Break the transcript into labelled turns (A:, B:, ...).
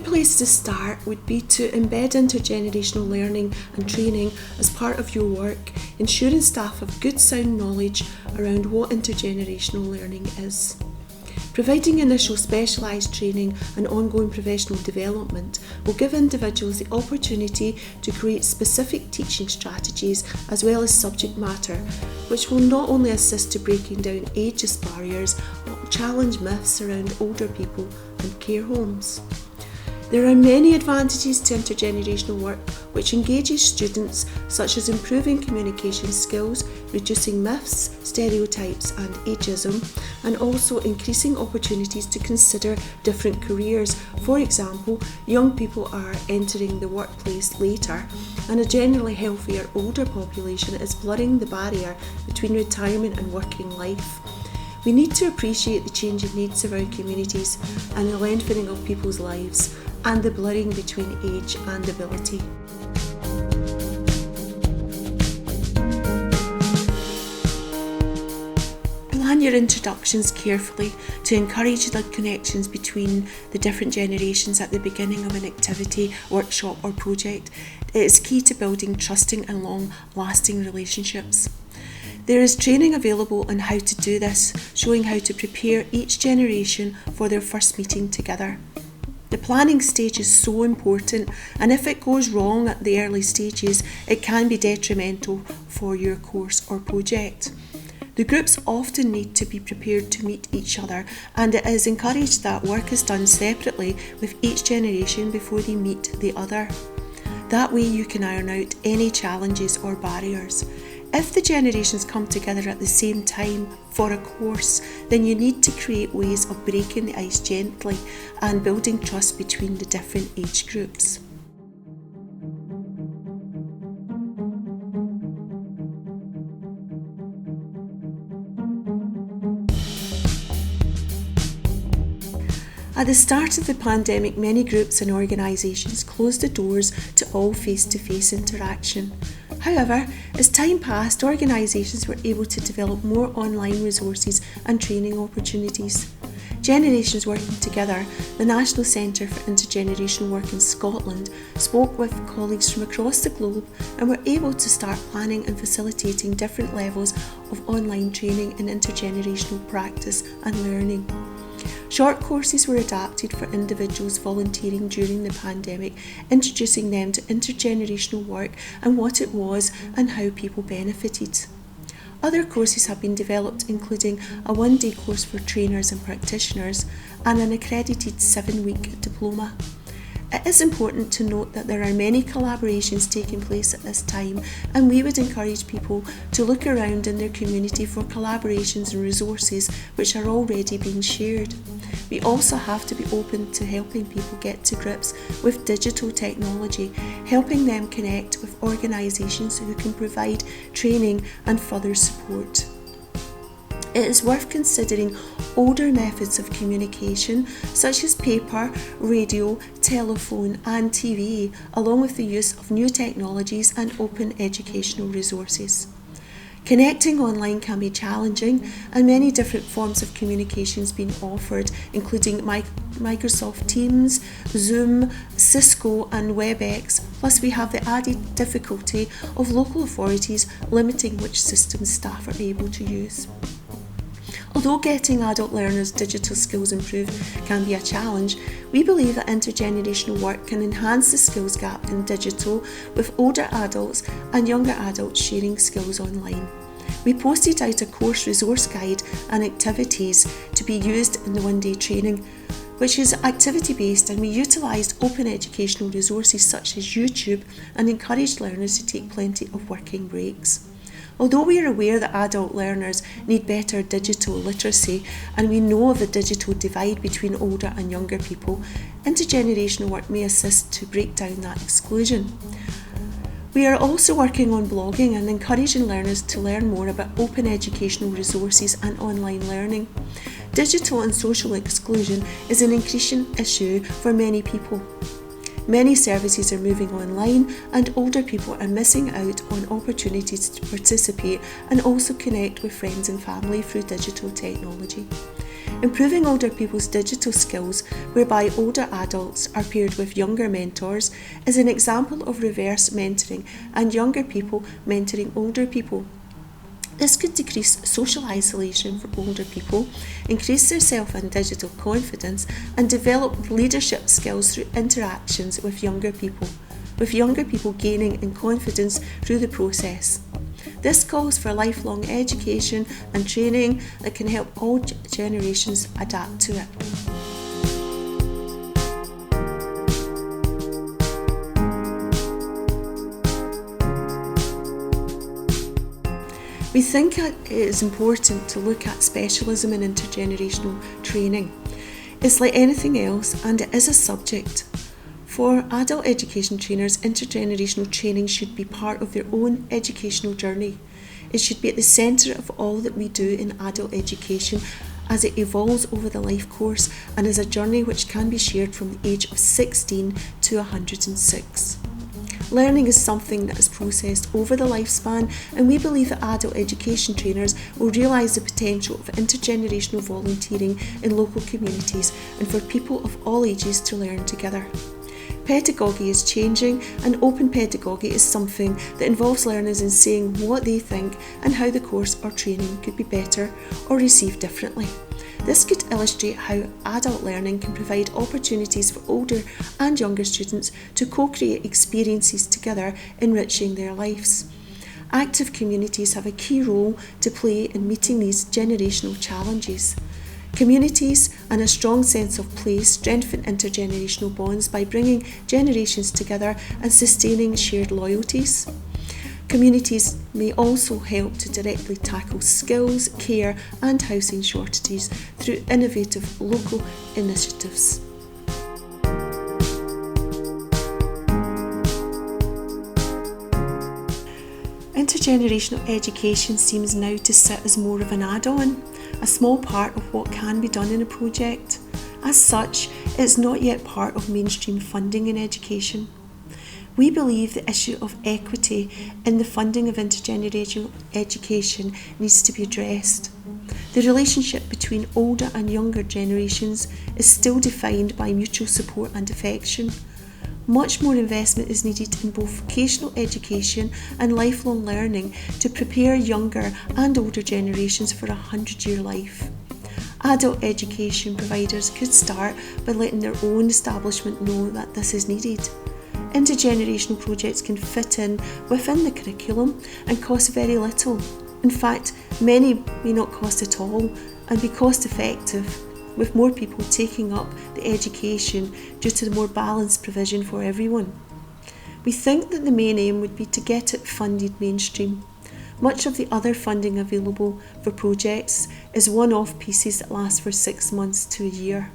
A: good place to start would be to embed intergenerational learning and training as part of your work, ensuring staff have good sound knowledge around what intergenerational learning is. Providing initial specialised training and ongoing professional development will give individuals the opportunity to create specific teaching strategies as well as subject matter, which will not only assist to breaking down ageist barriers, but challenge myths around older people and care homes. There are many advantages to intergenerational work which engages students, such as improving communication skills, reducing myths, stereotypes and ageism, and also increasing opportunities to consider different careers. For example, young people are entering the workplace later, and a generally healthier older population is blurring the barrier between retirement and working life. We need to appreciate the changing needs of our communities and the lengthening of people's lives, and the blurring between age and ability. Plan your introductions carefully to encourage the connections between the different generations at the beginning of an activity, workshop or project. It is key to building trusting and long-lasting relationships. There is training available on how to do this, showing how to prepare each generation for their first meeting together. The planning stage is so important, and if it goes wrong at the early stages, it can be detrimental for your course or project. The groups often need to be prepared to meet each other, and it is encouraged that work is done separately with each generation before they meet the other. That way you can iron out any challenges or barriers. If the generations come together at the same time for a course, then you need to create ways of breaking the ice gently and building trust between the different age groups. At the start of the pandemic, many groups and organisations closed the doors to all face-to-face interaction. However, as time passed, organisations were able to develop more online resources and training opportunities. Generations Working Together, the National Centre for Intergenerational Work in Scotland, spoke with colleagues from across the globe and were able to start planning and facilitating different levels of online training in intergenerational practice and learning. Short courses were adapted for individuals volunteering during the pandemic, introducing them to intergenerational work and what it was and how people benefited. Other courses have been developed, including a one-day course for trainers and practitioners and an accredited 7-week diploma. It is important to note that there are many collaborations taking place at this time, and we would encourage people to look around in their community for collaborations and resources which are already being shared. We also have to be open to helping people get to grips with digital technology, helping them connect with organisations who can provide training and further support. It is worth considering older methods of communication such as paper, radio, telephone and TV, along with the use of new technologies and open educational resources. Connecting online can be challenging, and many different forms of communications being offered, including Microsoft Teams, Zoom, Cisco and WebEx, plus we have the added difficulty of local authorities limiting which systems staff are able to use. Although getting adult learners' digital skills improved can be a challenge, we believe that intergenerational work can enhance the skills gap in digital, with older adults and younger adults sharing skills online. We posted out a course resource guide and activities to be used in the one-day training, which is activity-based, and we utilised open educational resources such as YouTube and encouraged learners to take plenty of working breaks. Although we are aware that adult learners need better digital literacy, and we know of the digital divide between older and younger people, intergenerational work may assist to break down that exclusion. We are also working on blogging and encouraging learners to learn more about open educational resources and online learning. Digital and social exclusion is an increasing issue for many people. Many services are moving online, and older people are missing out on opportunities to participate and also connect with friends and family through digital technology. Improving older people's digital skills, whereby older adults are paired with younger mentors, is an example of reverse mentoring and younger people mentoring older people. This could decrease social isolation for older people, increase their self and digital confidence, and develop leadership skills through interactions with younger people gaining in confidence through the process. This calls for lifelong education and training that can help all generations adapt to it. We think it is important to look at specialism in intergenerational training. It's like anything else, and it is a subject. For adult education trainers, intergenerational training should be part of their own educational journey. It should be at the centre of all that we do in adult education as it evolves over the life course and is a journey which can be shared from the age of 16 to 106. Learning is something that is processed over the lifespan, and we believe that adult education trainers will realise the potential of intergenerational volunteering in local communities and for people of all ages to learn together. Pedagogy is changing, and open pedagogy is something that involves learners in saying what they think and how the course or training could be better or received differently. This could illustrate how adult learning can provide opportunities for older and younger students to co-create experiences together, enriching their lives. Active communities have a key role to play in meeting these generational challenges. Communities and a strong sense of place strengthen intergenerational bonds by bringing generations together and sustaining shared loyalties. Communities may also help to directly tackle skills, care and housing shortages through innovative local initiatives. Intergenerational education seems now to sit as more of an add-on, a small part of what can be done in a project. As such, it is not yet part of mainstream funding in education. We believe the issue of equity in the funding of intergenerational education needs to be addressed. The relationship between older and younger generations is still defined by mutual support and affection. Much more investment is needed in both vocational education and lifelong learning to prepare younger and older generations for a 100-year life. Adult education providers could start by letting their own establishment know that this is needed. Intergenerational projects can fit in within the curriculum and cost very little. In fact, many may not cost at all and be cost effective, with more people taking up the education due to the more balanced provision for everyone. We think that the main aim would be to get it funded mainstream. Much of the other funding available for projects is one-off pieces that last for 6 months to a year.